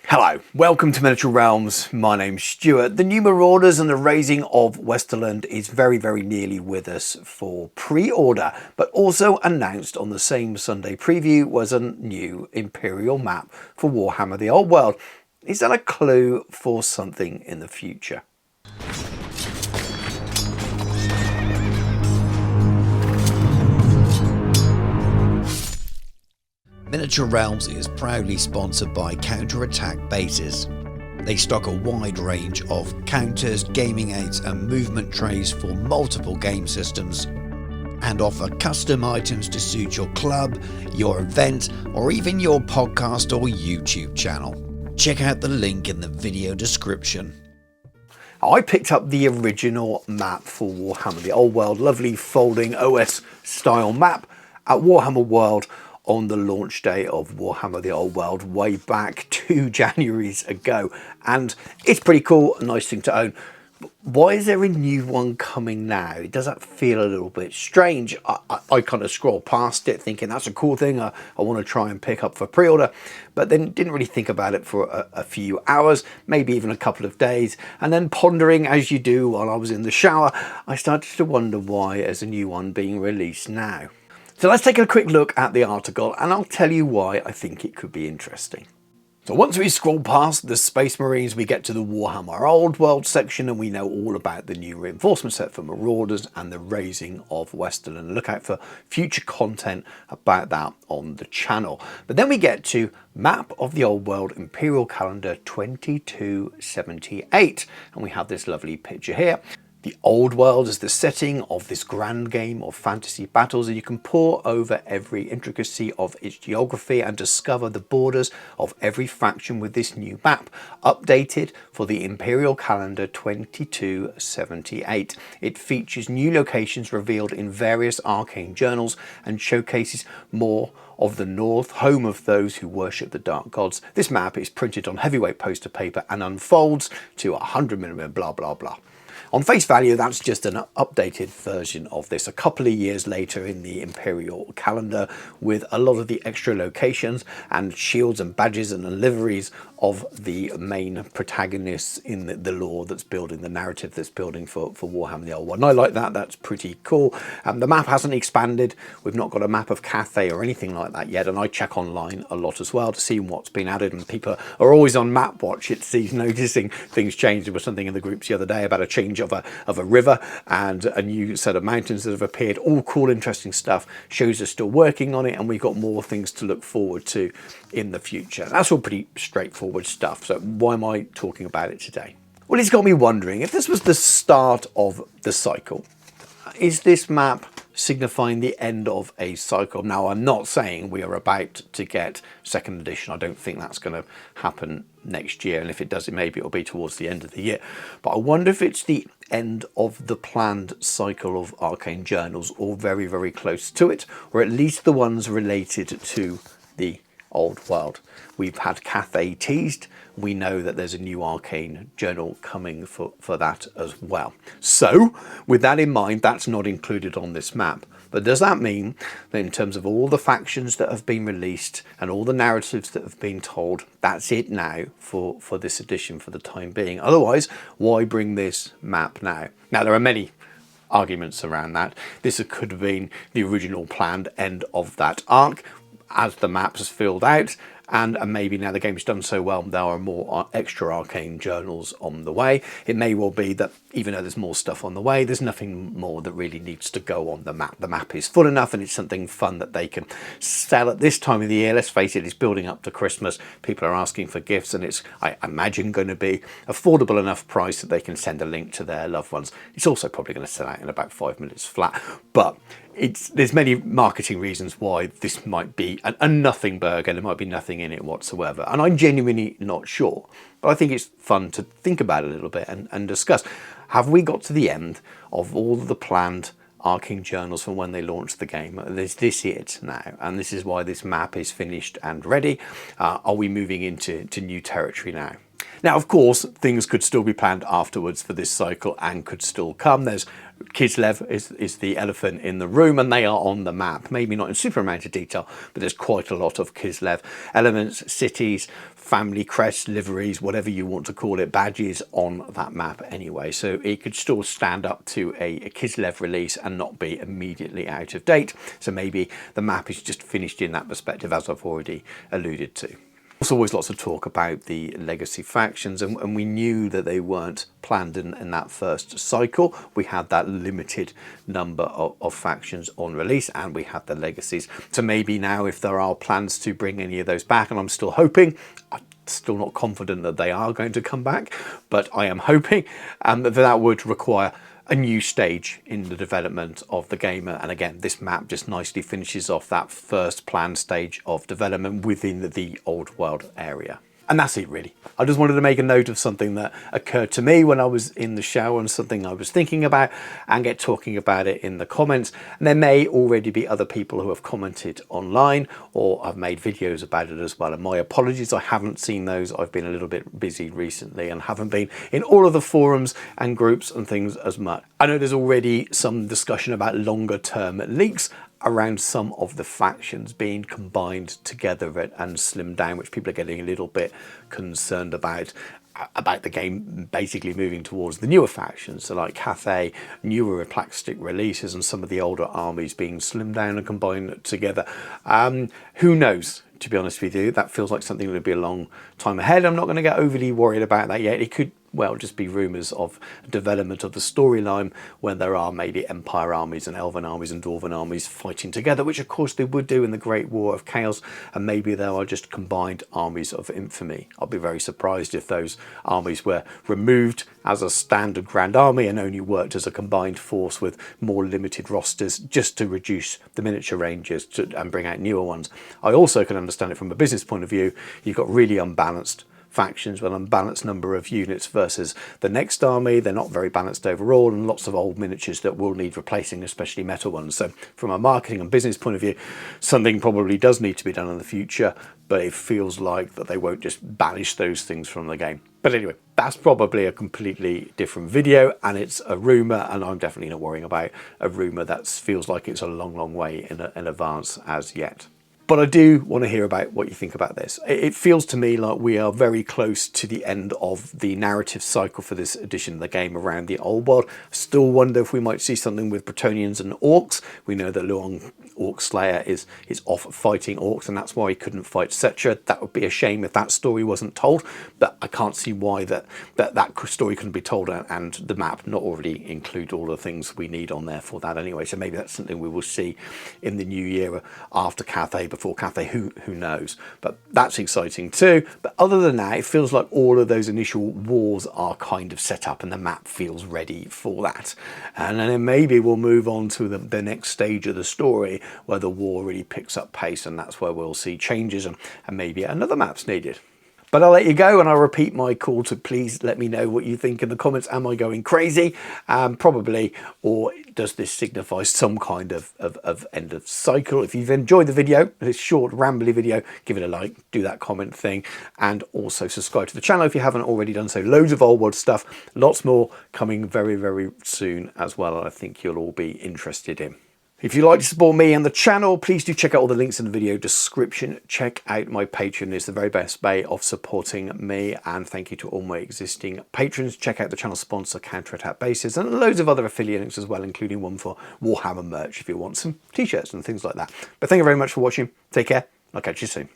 Hello, welcome to Miniature Realms. My name's Stuart. The new Marauders and the Razing of Westerland is very nearly with us for pre-order, but also announced on the same Sunday preview was a new Imperial map for Warhammer the Old World. Is that a clue for something in the future? Miniature Realms is proudly sponsored by Counter-Attack Bases. They stock a wide range of counters, gaming aids and movement trays for multiple game systems and offer custom items to suit your club, your event or even your podcast or YouTube channel. Check out the link in the video description. I picked up the original map for Warhammer the Old World, lovely folding OS style map at Warhammer World on the launch day of Warhammer the Old World way back 2 Januaries ago, and it's pretty cool, a nice thing to own. But why is there a new one coming now? Does that feel a little bit strange? I kind of scroll past it thinking that's a cool thing I want to try and pick up for pre-order, but then didn't really think about it for a few hours, maybe even a couple of days, and then pondering as you do while I was in the shower, I started to wonder why there's a new one being released now. So let's take a quick look at the article and I'll tell you why I think it could be interesting. So once we scroll past the Space Marines, we get to the Warhammer Old World section and we know all about the new reinforcement set for Marauders and the Razing of Westerland. Look out for future content about that on the channel. But then we get to Map of the Old World Imperial Calendar 2278 and we have this lovely picture here. The Old World is the setting of this grand game of fantasy battles, and you can pore over every intricacy of its geography and discover the borders of every faction with this new map, updated for the Imperial Calendar 2278. It features new locations revealed in various arcane journals and showcases more of the North, home of those who worship the dark gods. This map is printed on heavyweight poster paper and unfolds to 100mm blah blah blah. On face value, that's just an updated version of this a couple of years later in the Imperial calendar, with a lot of the extra locations and shields and badges and liveries of the main protagonists in the lore that's building, the narrative that's building for Warhammer the Old World. And I like that, that's pretty cool. The map hasn't expanded, we've not got a map of Cathay or anything like that yet, and I check online a lot as well to see what's been added, and people are always on map watch, it seems, noticing things change. There was something in the groups the other day about a change of a river and a new set of mountains that have appeared. All cool, interesting stuff. Shows are still working on it and we've got more things to look forward to in the future. That's all pretty straightforward stuff, so why am I talking about it today? Well, it's got me wondering, if this was the start of the cycle, is this map signifying the end of a cycle? Now, I'm not saying we are about to get second edition. I don't think that's going to happen next year, and if it does, maybe it'll be towards the end of the year. But I wonder if it's the end of the planned cycle of arcane journals, or very close to it, or at least the ones related to the Old World. We've had Cathay teased. We know that there's a new arcane journal coming for that as well. So with that in mind, that's not included on this map. But does that mean that in terms of all the factions that have been released and all the narratives that have been told, that's it now for this edition for the time being? Otherwise, why bring this map now? Now, there are many arguments around that. This could have been the original planned end of that arc as the maps filled out, and maybe now the game's done so well there are more extra arcane journals on the way. It may well be that even though there's more stuff on the way, there's nothing more that really needs to go on the map. The map is full enough and it's something fun that they can sell at this time of the year. Let's face it, it's building up to Christmas. People are asking for gifts and it's, I imagine, going to be affordable enough price that they can send a link to their loved ones. It's also probably going to sell out in about 5 minutes flat, but there's many marketing reasons why this might be a nothing burger. There might be nothing in it whatsoever, and I'm genuinely not sure, but I think it's fun to think about it a little bit and discuss. Have we got to the end of all the planned arcane journals from when they launched the game? Is this it now, and this is why this map is finished and ready? Are we moving into new territory now? Now, of course, things could still be planned afterwards for this cycle and could still come. There's Kislev is the elephant in the room, and they are on the map. Maybe not in super amount of detail, but there's quite a lot of Kislev elements, cities, family crests, liveries, whatever you want to call it, badges on that map anyway. So it could still stand up to a Kislev release and not be immediately out of date. So maybe the map is just finished in that perspective, as I've already alluded to. There's always lots of talk about the legacy factions, and we knew that they weren't planned in that first cycle. We had that limited number of factions on release, and we had the legacies. So maybe now, if there are plans to bring any of those back, and I'm still hoping, I'm still not confident that they are going to come back, but I am hoping that would require a new stage in the development of the game. And again, this map just nicely finishes off that first planned stage of development within the old world area. And that's it, really. I just wanted to make a note of something that occurred to me when I was in the shower and something I was thinking about, and get talking about it in the comments. And there may already be other people who have commented online, or I've made videos about it as well. And my apologies, I haven't seen those. I've been a little bit busy recently and haven't been in all of the forums and groups and things as much. I know there's already some discussion about longer term leaks around some of the factions being combined together and slimmed down, which people are getting a little bit concerned about the game basically moving towards the newer factions. So like Cathay, newer plastic releases, and some of the older armies being slimmed down and combined together. Who knows? To be honest with you, that feels like something that would be a long time ahead. I'm not going to get overly worried about that yet. It could, well, just be rumours of development of the storyline when there are maybe Empire armies and Elven armies and Dwarven armies fighting together, which of course they would do in the Great War of Chaos, and maybe there are just combined armies of infamy. I'll be very surprised if those armies were removed as a standard Grand Army and only worked as a combined force with more limited rosters, just to reduce the miniature ranges and bring out newer ones. I also can understand it from a business point of view. You've got really unbalanced factions with an unbalanced number of units versus the next army. They're not very balanced overall, and lots of old miniatures that will need replacing, especially metal ones. So from a marketing and business point of view, something probably does need to be done in the future, but it feels like that they won't just banish those things from the game. But anyway, that's probably a completely different video, and it's a rumour, and I'm definitely not worrying about a rumour that feels like it's a long, long way in advance as yet. But I do want to hear about what you think about this. It feels to me like we are very close to the end of the narrative cycle for this edition of the game around the old world. Still wonder if we might see something with Bretonnians and Orcs. We know that Luong Orc Slayer is off fighting Orcs, and that's why he couldn't fight Setcher. That would be a shame if that story wasn't told, but I can't see why that story couldn't be told and the map not already include all the things we need on there for that anyway. So maybe that's something we will see in the new year after Cathay, before Cathay, who knows. But that's exciting too. But other than that, it feels like all of those initial wars are kind of set up and the map feels ready for that. And then maybe we'll move on to the next stage of the story where the war really picks up pace, and that's where we'll see changes and maybe another map's needed. But I'll let you go, and I'll repeat my call to please let me know what you think in the comments. Am I going crazy? Probably. Or does this signify some kind of end of cycle? If you've enjoyed the video, this short rambly video, give it a like, do that comment thing, and also subscribe to the channel if you haven't already done so. Loads of old world stuff, lots more coming very, very soon as well, I think you'll all be interested in. If you'd like to support me and the channel, please do check out all the links in the video description. Check out my Patreon. It's the very best way of supporting me. And thank you to all my existing patrons. Check out the channel sponsor, Counterattack Bases, and loads of other affiliate links as well, including one for Warhammer merch if you want some t-shirts and things like that. But thank you very much for watching. Take care. I'll catch you soon.